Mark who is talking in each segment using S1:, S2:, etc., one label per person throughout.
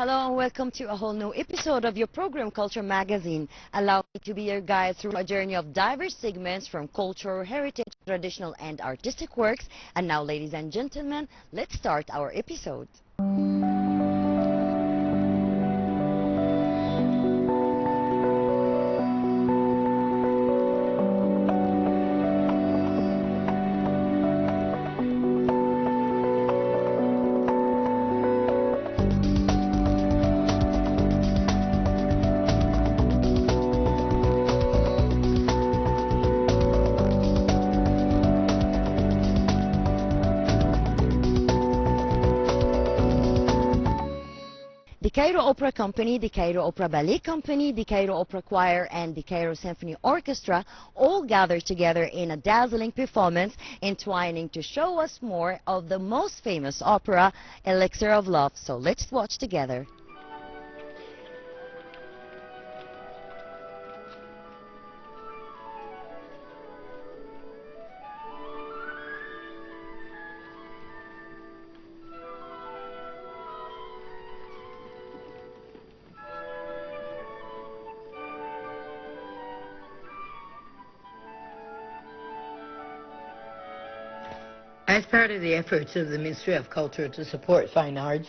S1: Hello and welcome to a whole new episode of your program Culture Magazine. Allow me to be your guide through a journey of diverse segments from culture, heritage, traditional and artistic works. And now, ladies and gentlemen, let's start our episode. The Cairo Opera Company, the Cairo Opera Ballet Company, the Cairo Opera Choir and the Cairo Symphony Orchestra all gather together in a dazzling performance, entwining to show us more of the most famous opera, Elixir of Love. So let's watch together.
S2: As part of the efforts of the Ministry of Culture to support fine arts,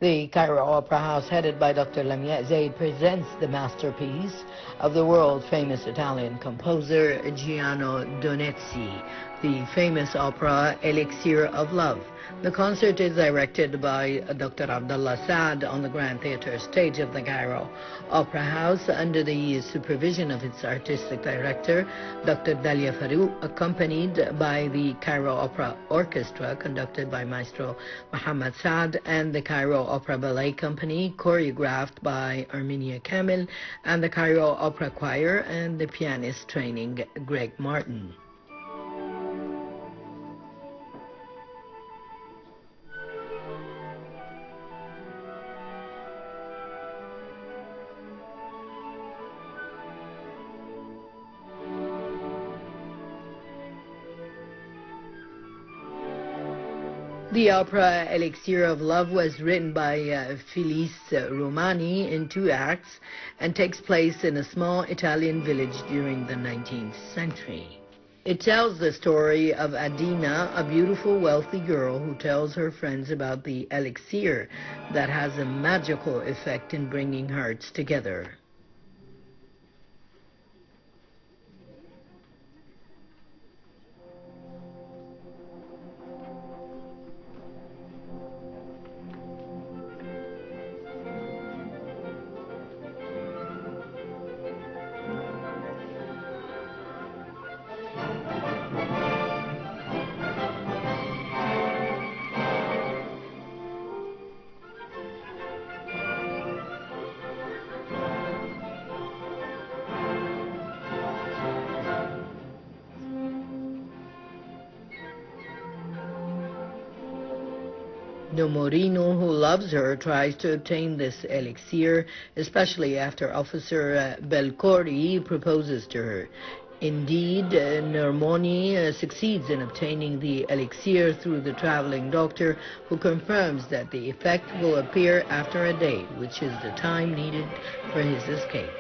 S2: the Cairo Opera House, headed by Dr. Lamia Zaid, presents the masterpiece of the world-famous Italian composer Giano Donizetti, the famous opera Elixir of Love. The concert is directed by Dr. Abdullah Saad on the Grand Theatre stage of the Cairo Opera House under the supervision of its artistic director, Dr. Dalia Farouk, accompanied by the Cairo Opera Orchestra conducted by Maestro Mohammad Saad and the Cairo Opera Ballet Company choreographed by Armenia Kamil and the Cairo Opera Choir and the pianist training Greg Martin. The opera Elixir of Love was written by Felice Romani in 2 acts and takes place in a small Italian village during the 19th century. It tells the story of Adina, a beautiful, wealthy girl who tells her friends about the elixir that has a magical effect in bringing hearts together. Nomorino, who loves her, tries to obtain this elixir, especially after Officer Belcori proposes to her. Indeed, Normoni succeeds in obtaining the elixir through the traveling doctor, who confirms that the effect will appear after a day, which is the time needed for his escape.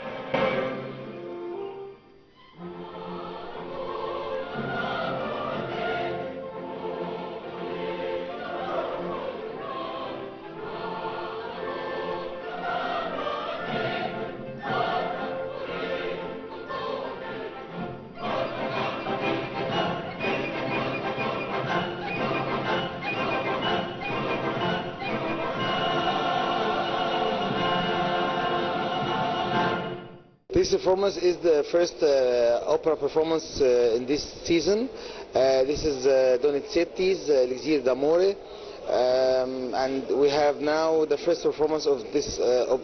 S3: This performance is the first opera performance in this season. This is Donizetti's Elixir d'Amore, and we have now the first performance of this of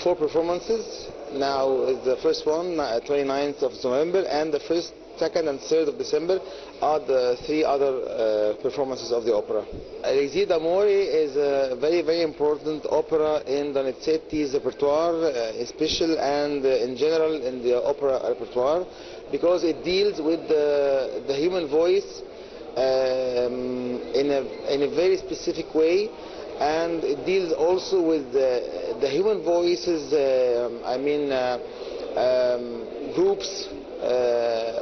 S3: 4 performances. Now is the first one, 29th of November, and the 1st, 2nd and 3rd of December are the 3 other performances of the opera. Elixir d'Amore is a very, very important opera in Donizetti's repertoire, special and in general in the opera repertoire, because it deals with the human voice in a very specific way, and it deals also with the human voices, groups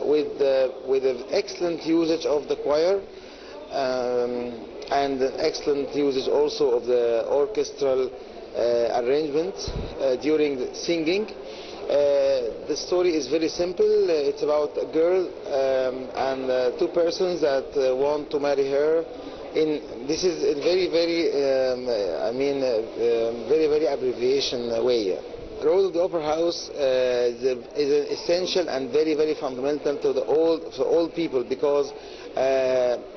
S3: with an excellent usage of the choir, and an excellent usage also of the orchestral arrangement during the singing. The story is very simple. It's about a girl and two persons that want to marry her. This is in very abbreviation way. The role of the opera house is essential and very fundamental to all people, because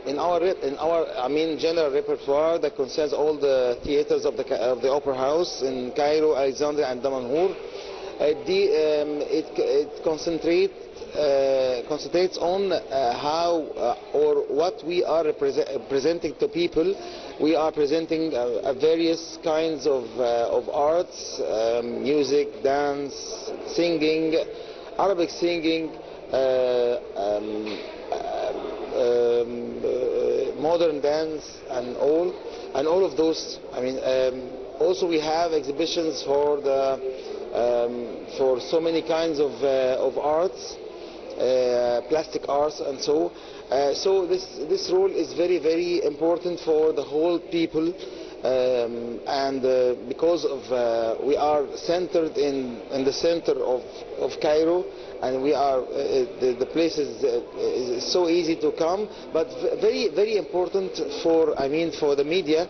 S3: in our general repertoire that concerns all the theaters of the opera house in Cairo, Alexandria, and Damanhur, it concentrates on how or what we are presenting to people. We are presenting various kinds of arts, music, dance, singing, Arabic singing, modern dance, and all of those. Also we have exhibitions for so many kinds of arts, plastic arts, and so this role is very important for the whole people, and because of we are centered in the center of Cairo, and we are the place is so easy to come, but very important for the media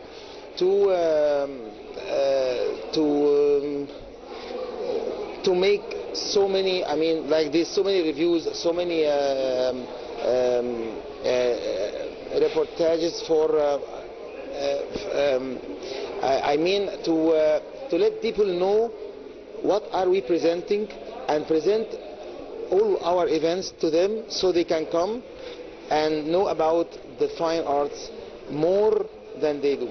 S3: to make so many, like this, so many reviews, so many reportages for, to let people know what are we presenting, and present all our events to them, so they can come and know about the fine arts more than they do.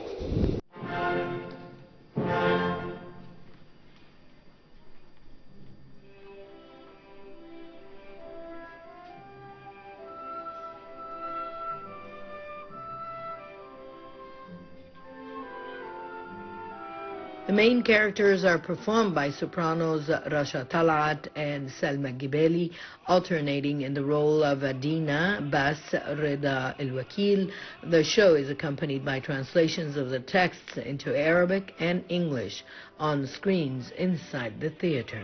S2: The main characters are performed by sopranos Rasha Talat and Salma Gibeli, alternating in the role of Adina, Bas, Reda El-Wakil. The show is accompanied by translations of the texts into Arabic and English on screens inside the theater.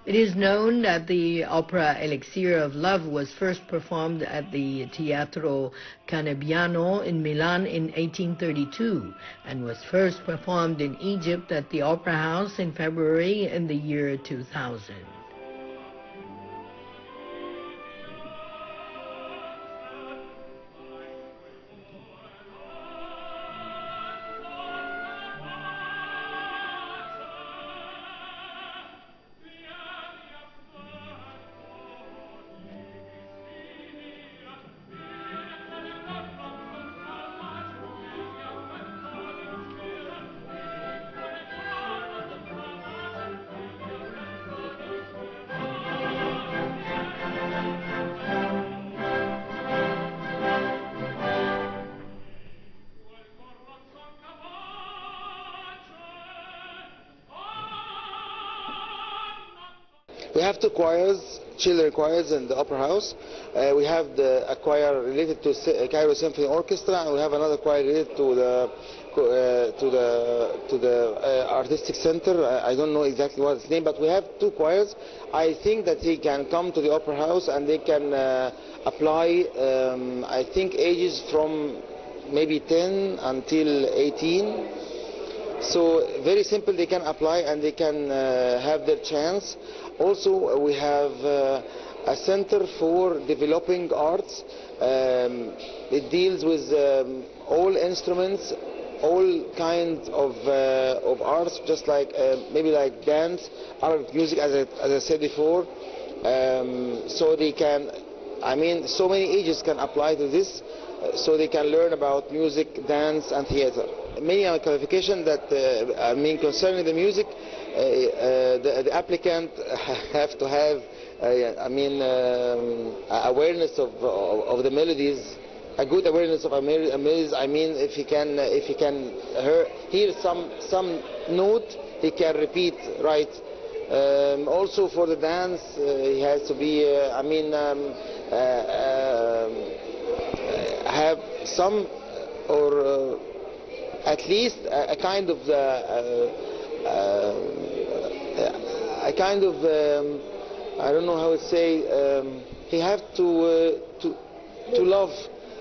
S2: It is known that the opera Elixir of Love was first performed at the Teatro Cannebiano in Milan in 1832 and was first performed in Egypt at the Opera House in February in the year 2000.
S3: We have two choirs, children choirs in the Opera House. We have a choir related to Cairo Symphony Orchestra, and we have another choir related to the Artistic Center. I don't know exactly what its name, but we have two choirs. I think that they can come to the Opera House and they can apply, I think, ages from maybe 10 until 18. So very simple, they can apply and they can have their chance. Also, we have a center for developing arts. It deals with all instruments, all kinds of arts, just like maybe like dance, Arabic music, as I said before. So they can, I mean, so many ages can apply to this, so they can learn about music, dance, and theater. Many are qualifications that I mean concerning the music, the applicant have to have I mean awareness of the melodies, a good awareness of melodies. I mean, if he can hear some note, he can repeat right. Also for the dance, he has to be I mean have some or at least a kind of I don't know how to say. He have to love.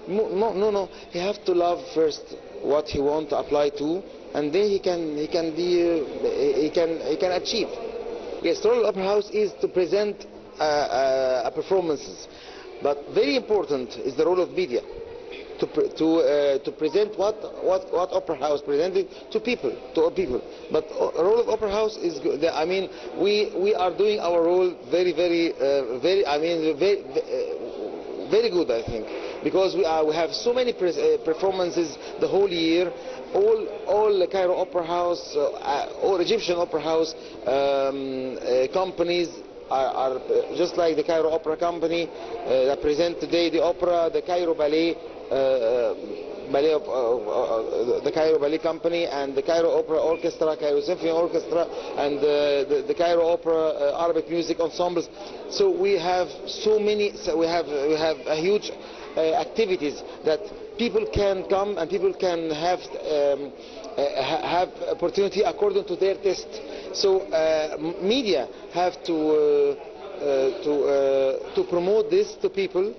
S3: No. He have to love first what he want to apply to, and then he can achieve. Yes, the role of Opera House is to present performances, but very important is the role of media. To present what Opera House presented to people, But the role of Opera House is good. I mean, we are doing our role very I mean very good, I think, because we have so many performances the whole year. All the Cairo Opera House, all Egyptian Opera House companies are just like the Cairo Opera Company that present today the opera, the Cairo Ballet. The Cairo Ballet Company and the Cairo Opera Orchestra, Cairo Symphony Orchestra, and the Cairo Opera Arabic Music Ensembles. So we have so many. So we have a huge activities that people can come and people can have opportunity according to their taste. So media have to promote this to people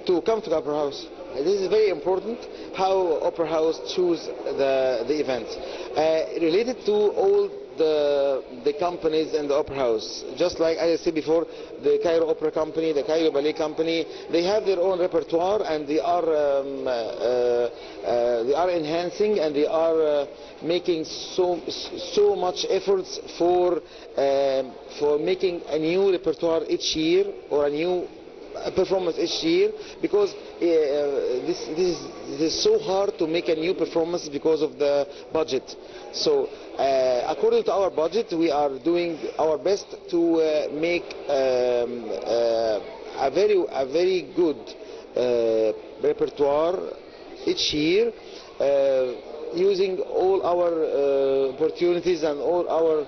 S3: to come to the Opera House. This is very important, how Opera House choose the events. Related to all the companies in the Opera House, just like I said before, the Cairo Opera Company, the Cairo Ballet Company, they have their own repertoire, and they are enhancing, and they are making so much efforts for making a new repertoire each year, or a new performance each year, because this is so hard to make a new performance because of the budget. So according to our budget, we are doing our best to make a very good repertoire each year, using all our opportunities and all our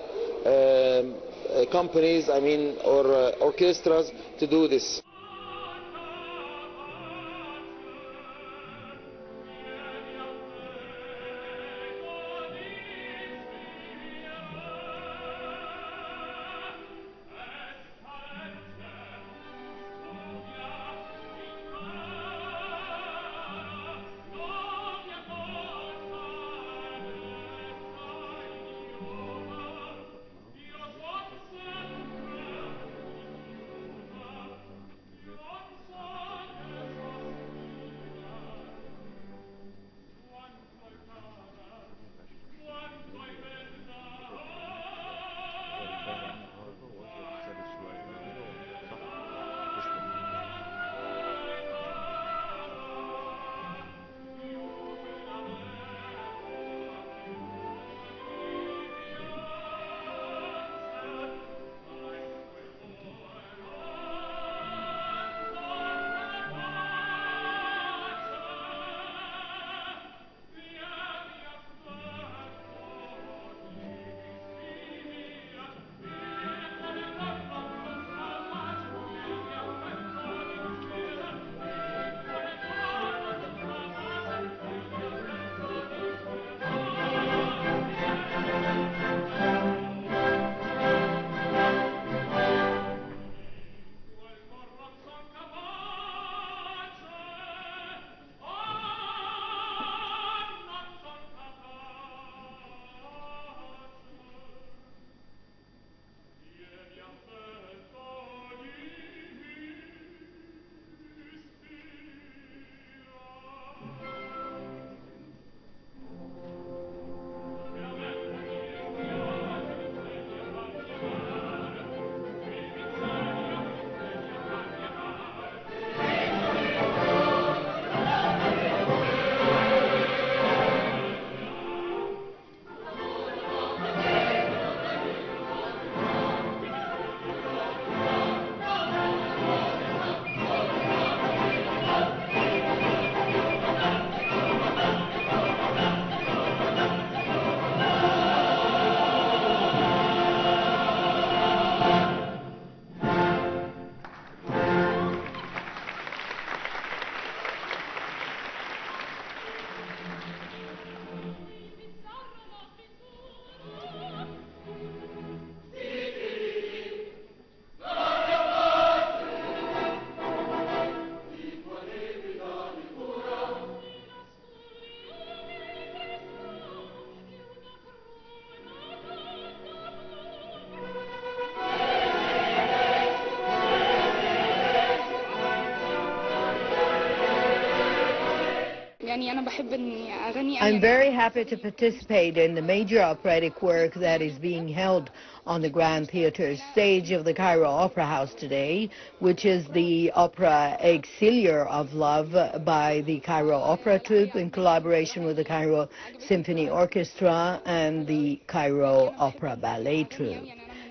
S3: companies, I mean, or orchestras, to do this.
S4: يعني أنا بحب إني أغني
S2: I'm very happy to participate in the major operatic work that is being held on the Grand Theatre stage of the Cairo Opera House today, which is the opera Auxiliar of Love by the Cairo Opera Troupe in collaboration with the Cairo Symphony Orchestra and the Cairo Opera Ballet Troupe.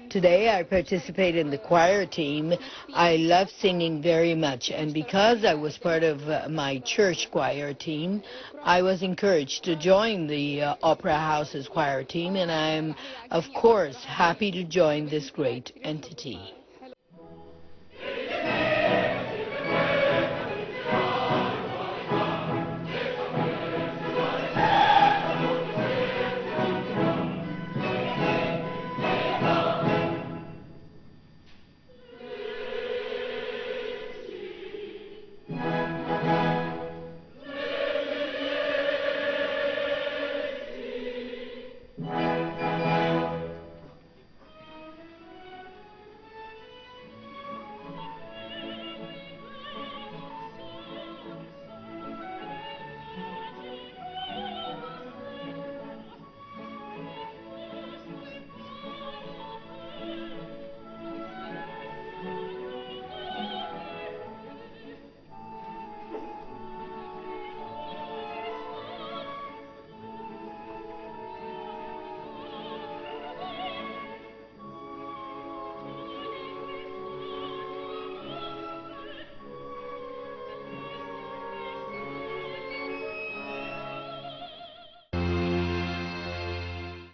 S2: Today I participate in the choir team. I love singing very much, and because I was part of my church choir team, I was encouraged to join the Opera House's choir team, and I'm of course happy to join this great entity.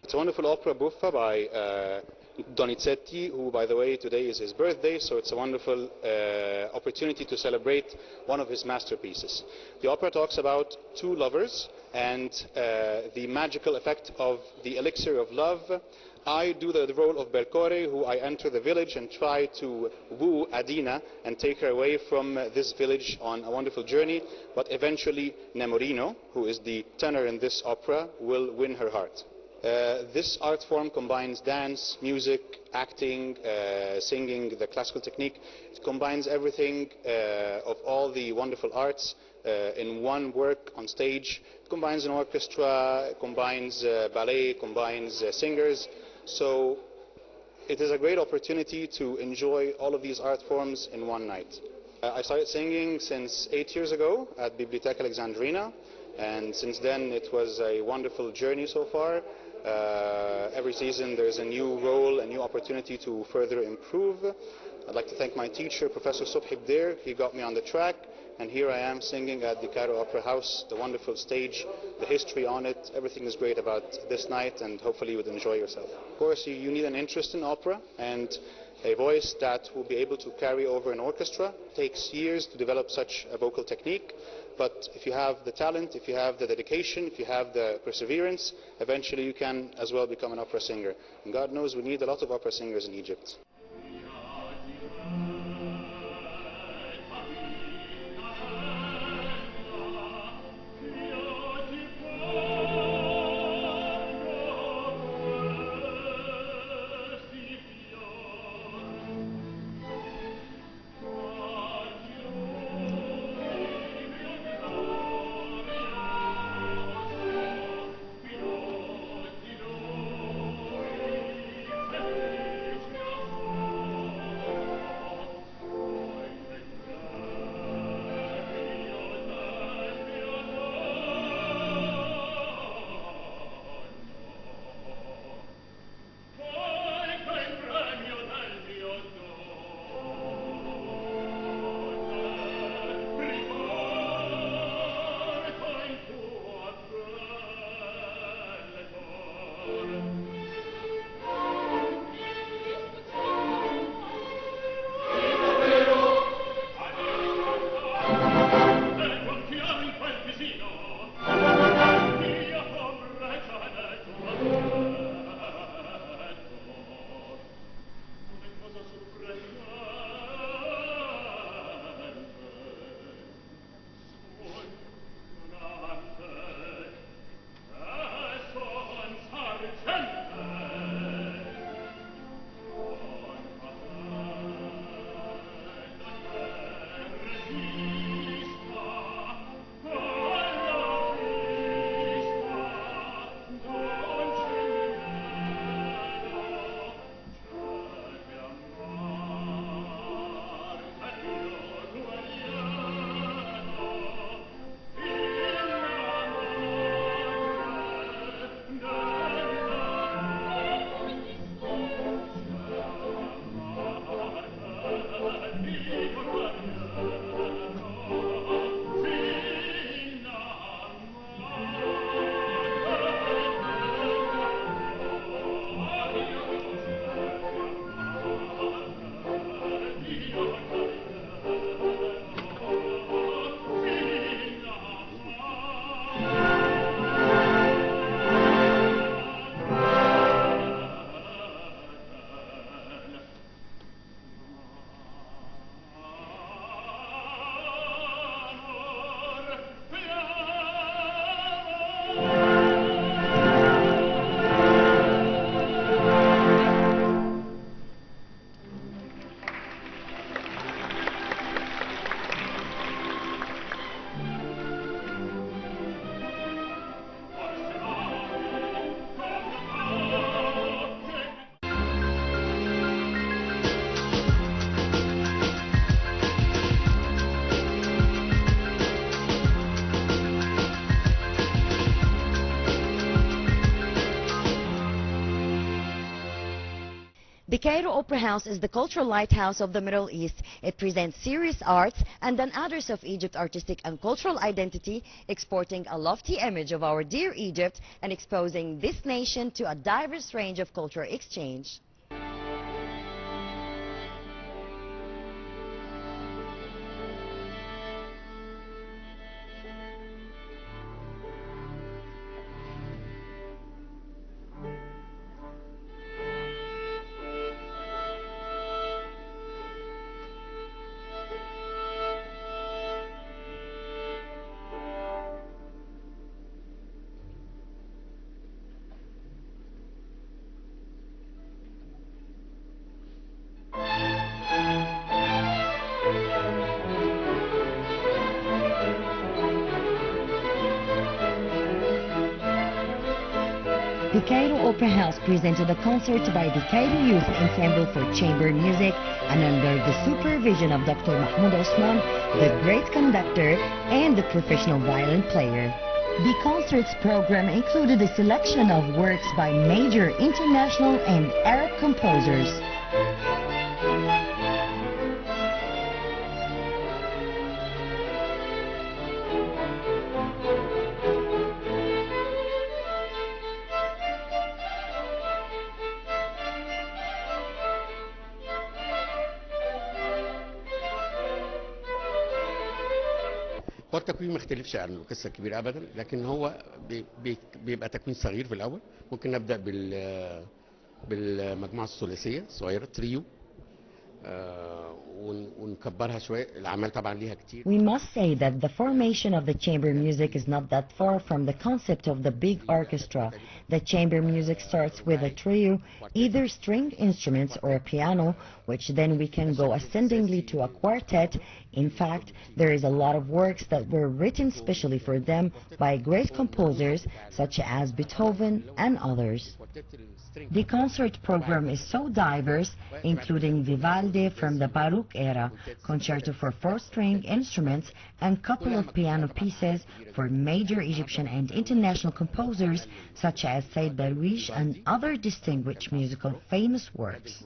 S5: It's a wonderful opera buffa by Donizetti, who, by the way, today is his birthday, so it's a wonderful opportunity to celebrate one of his masterpieces. The opera talks about two lovers and the magical effect of the elixir of love. I do the role of Belcore, who I enter the village and try to woo Adina and take her away from this village on a wonderful journey, but eventually Nemorino, who is the tenor in this opera, will win her heart. This art form combines dance, music, acting, singing, the classical technique. It combines everything of all the wonderful arts in one work on stage. It combines an orchestra, combines ballet, combines singers. So it is a great opportunity to enjoy all of these art forms in one night. I started singing since 8 years ago at Bibliotheca Alexandrina, and since then it was a wonderful journey so far. Every season there's a new role, a new opportunity to further improve. I'd like to thank my teacher, Professor Subhi Bdir. He got me on the track, and here I am singing at the Cairo Opera House, the wonderful stage, the history on it. Everything is great about this night, and hopefully you would enjoy yourself. Of course, you need an interest in opera and a voice that will be able to carry over an orchestra. It takes years to develop such a vocal technique, but if you have the talent, if you have the dedication, if you have the perseverance, eventually you can as well become an opera singer. And God knows we need a lot of opera singers in Egypt.
S1: The Cairo Opera House is the cultural lighthouse of the Middle East. It presents serious arts and then others of Egypt's artistic and cultural identity, exporting a lofty image of our dear Egypt and exposing this nation to a diverse range of cultural exchange. The Cairo Opera House presented a concert by the Cairo Youth Ensemble for Chamber Music and under the supervision of Dr. Mahmoud Osman, the great conductor and the professional violin player. The concert's program included a selection of works by major international and Arab composers.
S6: هو التكوين ما اختلفش عن القصه الكبيره ابدا، لكن هو بيبقى تكوين صغير في الاول. ممكن نبدا بالمجموعه الثلاثيه صغيره تريو، ونكبرها شويه. الاعمال طبعا ليها كتير.
S1: We must say that the formation of the chamber music is not that far from the concept of the big orchestra. The chamber music starts with a trio, either string instruments or a piano, which then we can go ascendingly to a quartet. In fact, there is a lot of works that were written specially for them by great composers such as Beethoven and others. The concert program is so diverse, including Vivaldi from the Baroque era, concerto for four-string instruments, and couple of piano pieces for major Egyptian and international composers such as Said Darwish and other distinguished musical famous works.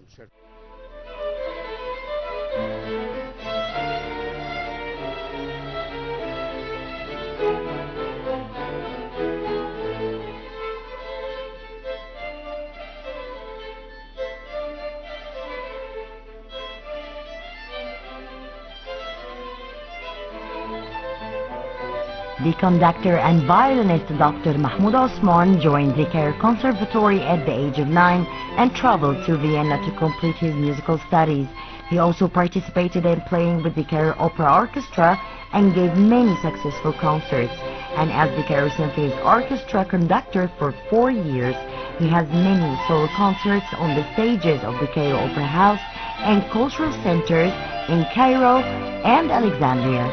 S1: The conductor and violinist Dr. Mahmoud Osman joined the Cairo Conservatory at the age of 9 and traveled to Vienna to complete his musical studies. He also participated in playing with the Cairo Opera Orchestra and gave many successful concerts. And as the Cairo Symphony's orchestra conductor for 4 years, he has many solo concerts on the stages of the Cairo Opera House and cultural centers in Cairo and Alexandria.